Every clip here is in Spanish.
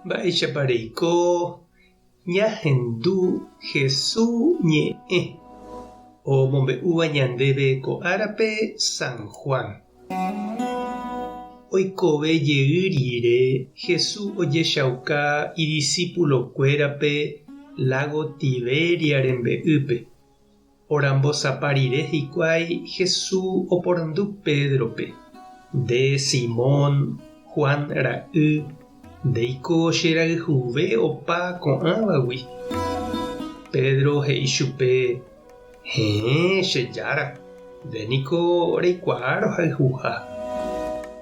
Mba'éichapareiko ñahendu Jesús ñe'ẽ omombe'úva ñandéve ko árape San Juan. Oikove jey rire Jesús ojechauka idiscípulokuérape lago Tiberia rembe'ýpe. Orambosapa rire hikuái Jesús oporandu Pedrope nde Simón Juan ra'y ndéiko che rayhuve opa ko'ãvagui. Pedro he'i chupe: chejára, ndéniko reikuaa rohayhuha.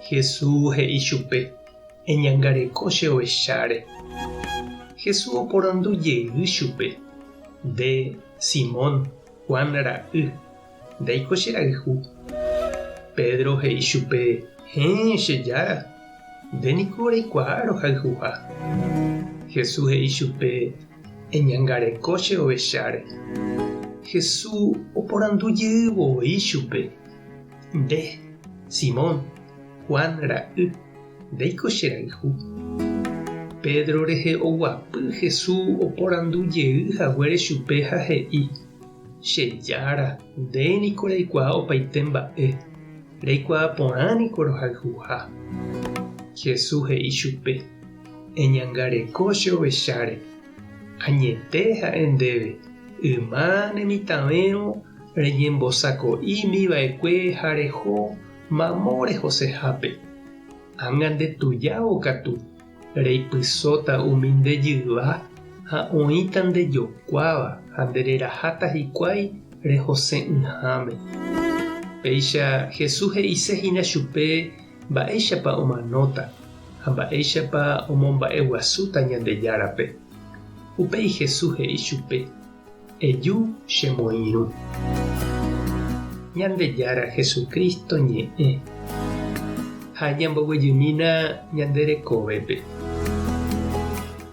Jesús he'i chupe: eñangareko che ovecháre. Jesús oporandu jey chupe nde Simón Juan ra'y ndéiko che rayhu. Pedro he'i chupe: chejára, ndéniko reikuaa rohayhuha. Jesús he'i chupe: eñangareko che ovecháre. Jesús oporandu jeyvoi chupe nde Simón Juan ra'y ndéiko che rayhu. Pedro rehe oguapy Jesús oporandu jeyhaguére chupe ha he'i: chejára, ndéniko reikuaa opaite mba'e, reikuaa porãniko rohayhuha. Jesús he'i chupe: eñangareko che ovecháre. Añete ha'e ndéve yma nemitãvérõ reñembosako'ímiva'ekue ha reho mamo rehosehápe. Ág̃a ndetujávo katu reipysóta umi ndejyva ha oĩta ndejokuáva ha ndereraháta hikuái rehose'ỹháme. Péicha Jesús he'isehína chupe mba'éichapa omanóta ha mba'éichapa omomba'eguasúta Ñandejárape. Upéi Jesús he'i chupe: eju chemoirũ. Ñandejára Jesucristo ñe'ẽ ha ñamboguejymína ñanderekovépe.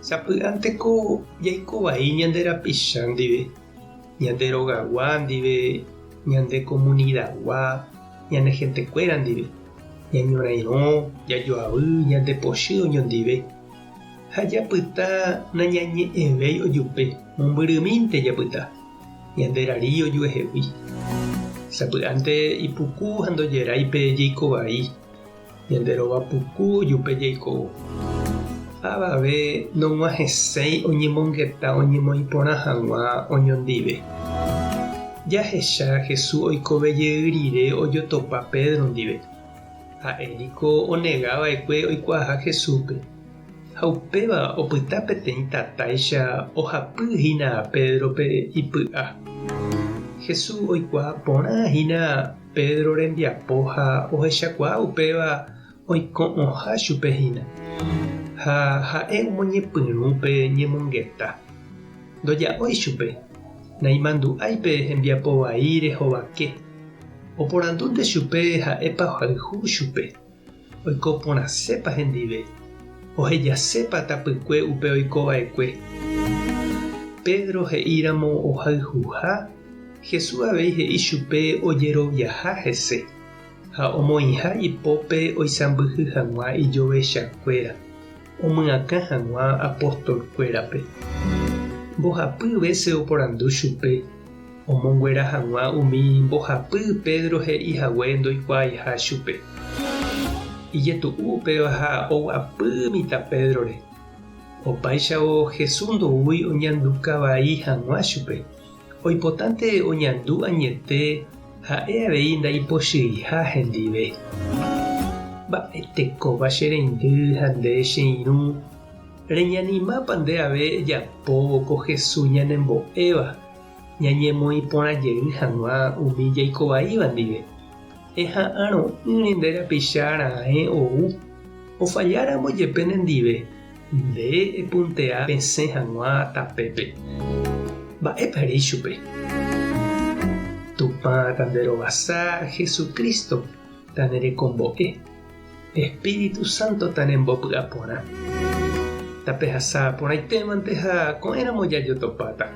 Sapy'ánteko jaikovai ñande rapicha ndive, ñande rogagua ndive, ñande comunidagua, ñande hentekuéra ndive, ñañorairõ, jajoavy, ñande pochy oñondive. Ha japyta nañañe'ẽvéi ojupe, mombyrymínte japyta, ñande rari ojuehegui. Sapy'ánte ipuku ha ndojeráipe jaikovai, ñande rova puku ojupe jaikovo. Avave nog̃uahẽséi oñemongeta oñemoĩporã hag̃ua oñondive. Jahecha Jesús oikove jey rire ojotopa Pedro ndive. Ha'ériko onegava'ekue oikuaaha Jesúspe. Ha upéva opyta peteĩ tatáicha ohapyhína Pedrope ipy'a. Jesús oikuaa porãhína Pedro rembiapo ha ohechakuaa upéva oiko'õha chupehína. Ha ha'e omoñepyrũpe ñemongeta. Ndoja'ói chupe, naimandu'áipe hembiapo vai rehovake. Oporandúnte chupe ha'épa ohayhu chupe. Oikoporãsépa hendive. Ohejasépa tapykue upe oikova'ekue. Pedro he'íramo ohayhuha. Jesús avei he'i chupe ojeroviaha hese ha omoĩha ipópe oisãmbyhy hag̃ua ijovechakuéra, omyaka hag̃ua apóstolkuérape. Mbohapy vese oporandu chupe, omonguera hag̃ua umi mbohapy Pedro he'ihague ndoikuaaiha chupe. Ijetu'u upéva ha oguapýmita Pedrore. Opáichavo Jesús ndoúi oñandu kavai hag̃ua chupe. Oipotánte oñandu añete ha'e avei ndaipochyha hendive. Mba'etekóva che reindy ha nde che irũ. Reñanimápa nde ave ejapóvo ko Jesús ñanembo'éva ñañemoĩporãjey hag̃ua umi jaikovaíva ndive. Eha'ãro'ỹre nde rapicha ra'e ou. Ofajáramo jepe nendive nde epuntea pesẽ hag̃ua tapépe. Mba'épa rey chupe. Tupã tanderovasa Jesucristo tanerekombo'e. Espíritu Santo tanembopy'a porã. Tapehasa porãitémante ha ko'ẽramo jajotopáta.